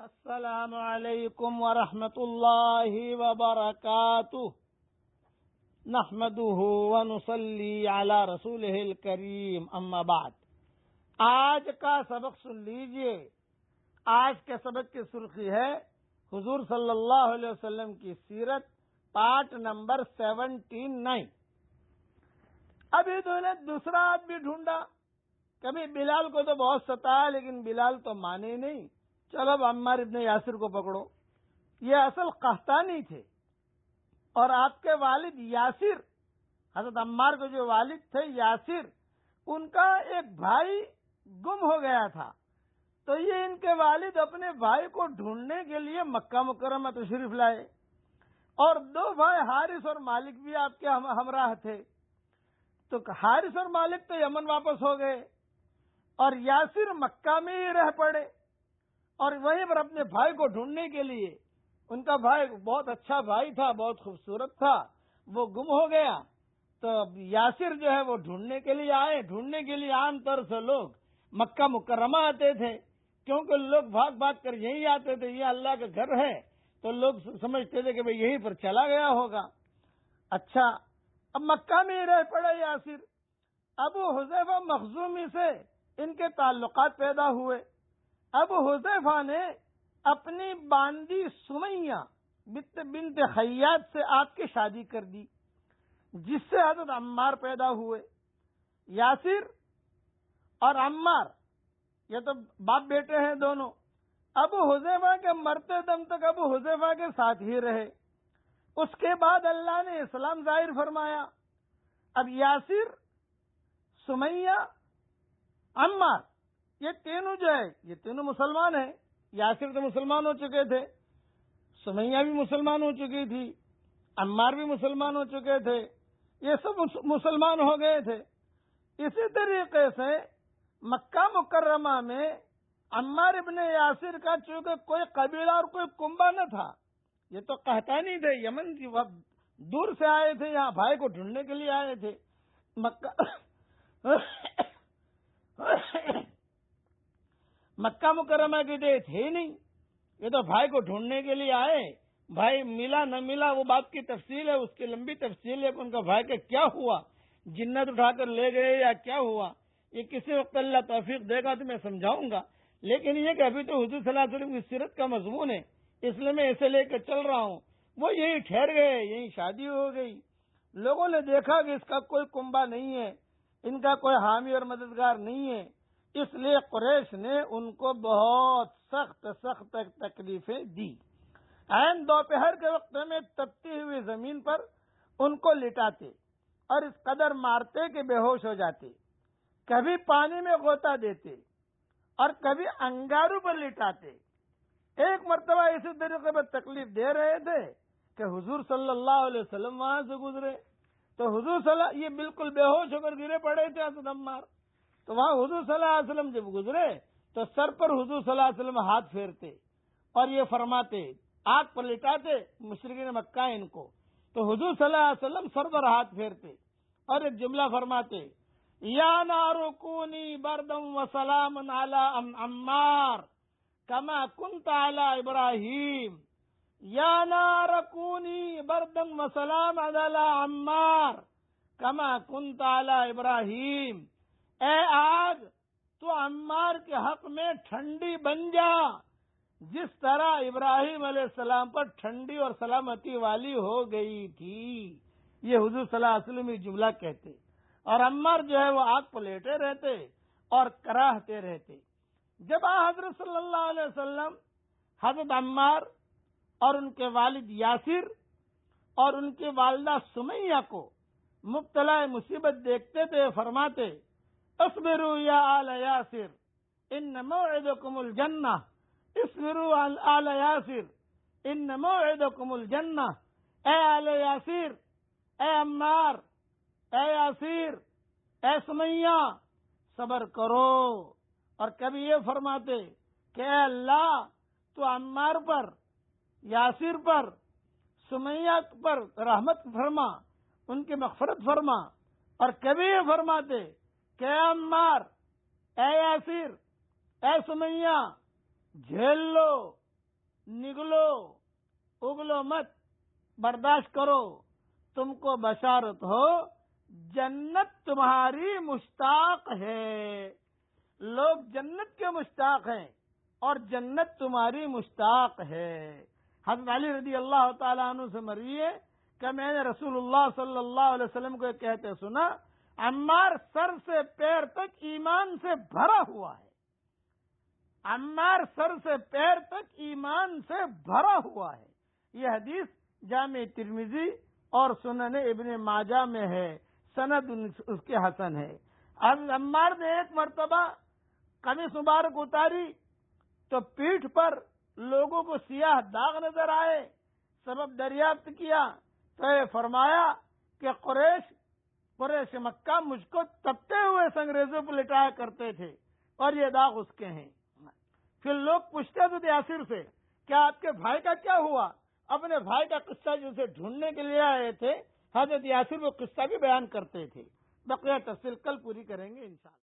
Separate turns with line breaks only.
السلام علیکم ورحمۃ اللہ وبرکاتہ نحمده ونصلی علی رسولہ الکریم اما بعد۔ آج کا سبق سن لیجئے۔ آج کے سبق کی سرخی ہے حضور صلی اللہ علیہ وسلم کی سیرت، پارٹ نمبر 79۔ ابھی تو انہیں دوسرا آدمی ڈھونڈا۔ کبھی بلال کو تو بہت ستایا لیکن بلال تو مانے نہیں۔ چلو اب عمار ابن یاسر کو پکڑو۔ یہ اصل قحطانی تھے اور آپ کے والد یاسر، حضرت عمار کے جو والد تھے یاسر، ان کا ایک بھائی گم ہو گیا تھا، تو یہ ان کے والد اپنے بھائی کو ڈھونڈنے کے لیے مکہ مکرمہ تشریف لائے، اور دو بھائی حارث اور مالک بھی آپ کے ہمراہ تھے۔ تو حارث اور مالک تو یمن واپس ہو گئے اور یاسر مکہ میں ہی رہ پڑے، اور وہیں پر اپنے بھائی کو ڈھونڈنے کے لیے، ان کا بھائی بہت اچھا بھائی تھا، بہت خوبصورت تھا، وہ گم ہو گیا۔ تو یاسر جو ہے وہ ڈھونڈنے کے لیے آئے۔ ڈھونڈنے کے لیے عام طور سے لوگ مکہ مکرمہ آتے تھے، کیونکہ لوگ بھاگ بھاگ کر یہیں آتے تھے، یہ اللہ کا گھر ہے، تو لوگ سمجھتے تھے کہ بھئی یہیں پر چلا گیا ہوگا۔ اچھا، اب مکہ میں ہی رہ پڑے یاسر۔ ابو حذیفہ مخزومی سے ان کے تعلقات پیدا ہوئے۔ ابو حذیفہ نے اپنی باندی سمیہ بنت خیاط سے آپ کی شادی کر دی، جس سے حضرت عمار پیدا ہوئے۔ یاسر اور عمار یہ تو باپ بیٹے ہیں دونوں۔ ابو حذیفہ کے مرتے دم تک ابو حذیفہ کے ساتھ ہی رہے۔ اس کے بعد اللہ نے اسلام ظاہر فرمایا۔ اب یاسر، سمیہ، عمار، یہ تینوں جو ہے یہ تینوں مسلمان ہیں۔ یاسر تو مسلمان ہو چکے تھے، سمیہ بھی مسلمان ہو چکی تھی، عمار بھی مسلمان ہو چکے تھے، یہ سب مسلمان ہو گئے تھے۔ اسی طریقے سے مکہ مکرمہ میں عمار ابن یاسر کا چونکہ کوئی قبیلہ اور کوئی کنبہ نہ تھا، یہ تو قحطانی تھے، یمن کی دور سے آئے تھے، یہاں بھائی کو ڈھونڈنے کے لیے آئے تھے۔ مکہ مکرمہ کی تو تھے ہی نہیں، یہ تو بھائی کو ڈھونڈنے کے لیے آئے۔ بھائی ملا نہ ملا وہ بات کی تفصیل ہے، اس کی لمبی تفصیل ہے کہ ان کا بھائی کا کیا ہوا، جنت اٹھا کر لے گئے یا کیا ہوا، یہ کسی وقت اللہ توفیق دے گا تو میں سمجھاؤں گا۔ لیکن یہ کہ ابھی تو حضور صلی اللہ علیہ وسلم کی سیرت کا مضمون ہے، اس لیے میں اسے لے کر چل رہا ہوں۔ وہ یہی ٹھہر گئے، یہی شادی ہو گئی۔ لوگوں نے دیکھا کہ اس کا کوئی کنبہ نہیں ہے، ان کا کوئی حامی اور مددگار نہیں ہے، اس لیے قریش نے ان کو بہت سخت تکلیفیں دی۔ عین دوپہر کے وقت میں تپتی ہوئی زمین پر ان کو لٹاتے اور اس قدر مارتے کہ بے ہوش ہو جاتے، کبھی پانی میں غوطہ دیتے اور کبھی انگاروں پر لٹاتے۔ ایک مرتبہ اسی طریقے پر تکلیف دے رہے تھے کہ حضور صلی اللہ علیہ وسلم وہاں سے گزرے، تو حضور یہ بالکل بے ہوش ہو کر گرے پڑے تھے حضرت عمار، تو وہاں حضور صلی اللہ علیہ وسلم جب گزرے تو سر پر حضور صلی اللہ علیہ وسلم ہاتھ پھیرتے اور یہ فرماتے، آگ پر لٹاتے مشرکین مکہ ان کو، تو حضور صلی اللہ علیہ وسلم سر پر ہاتھ پھیرتے اور ایک جملہ فرماتے، یا نار کونی بردا وسلاما علی عمار کما کنت علی ابراہیم، یا نار کونی بردا وسلاما علی عمار کما کنت علی ابراہیم، اے آگ تو عمار کے حق میں ٹھنڈی بن جا، جس طرح ابراہیم علیہ السلام پر ٹھنڈی اور سلامتی والی ہو گئی تھی۔ یہ حضور صلی اللہ علیہ وسلم یہ جملہ کہتے، اور عمار جو ہے وہ آگ پر لیٹے رہتے اور کراہتے رہتے۔ جب حضرت صلی اللہ علیہ وسلم حضرت عمار اور ان کے والد یاسر اور ان کی والدہ سمیہ کو مبتلا مصیبت دیکھتے تھے، فرماتے، اصبروا یا آل یاسر ان موعدکم الجنہ، اصبروا آل یاسر ان موعدکم الجنہ، اے آل یاسر، اے عمار، اے یاسر، اے سمیہ، صبر کرو۔ اور کبھی یہ فرماتے کہ اے اللہ تو عمار پر، یاسر پر، سمیہ پر رحمت فرما، ان کی مغفرت فرما۔ اور کبھی یہ فرماتے کہ اے عمار، اے یاسر، اے سمیہ، جھیل لو، نگلو اگلو مت، برداشت کرو، تم کو بشارت ہو جنت تمہاری مشتاق ہے۔ لوگ جنت کے مشتاق ہیں اور جنت تمہاری مشتاق ہے۔ حضرت علی رضی اللہ تعالیٰ عنہ سے مروی ہے کہ میں نے رسول اللہ صلی اللہ علیہ وسلم کو کہتے سنا، عمار سر سے پیر تک ایمان سے بھرا ہوا ہے، عمار سر سے پیر تک ایمان سے بھرا ہوا ہے۔ یہ حدیث جامع ترمذی اور سنن ابن ماجہ میں ہے، سند اس کے حسن ہے۔ اب عمار نے ایک مرتبہ قمیص مبارک اتاری تو پیٹھ پر لوگوں کو سیاہ داغ نظر آئے، سبب دریافت کیا تو یہ فرمایا کہ قریش مکہ مجھ کو تپتے ہوئے سنگریزوں پر لٹایا کرتے تھے اور یہ داغ اس کے ہیں۔ پھر لوگ پوچھتے تھے یاسر سے، کیا آپ کے بھائی کا کیا ہوا؟ اپنے بھائی کا قصہ جسے ڈھونڈنے کے لیے آئے تھے، حضرت یاسر وہ قصہ بھی بیان کرتے تھے۔ بقیہ تفصیل کل پوری کریں گے انشاءاللہ۔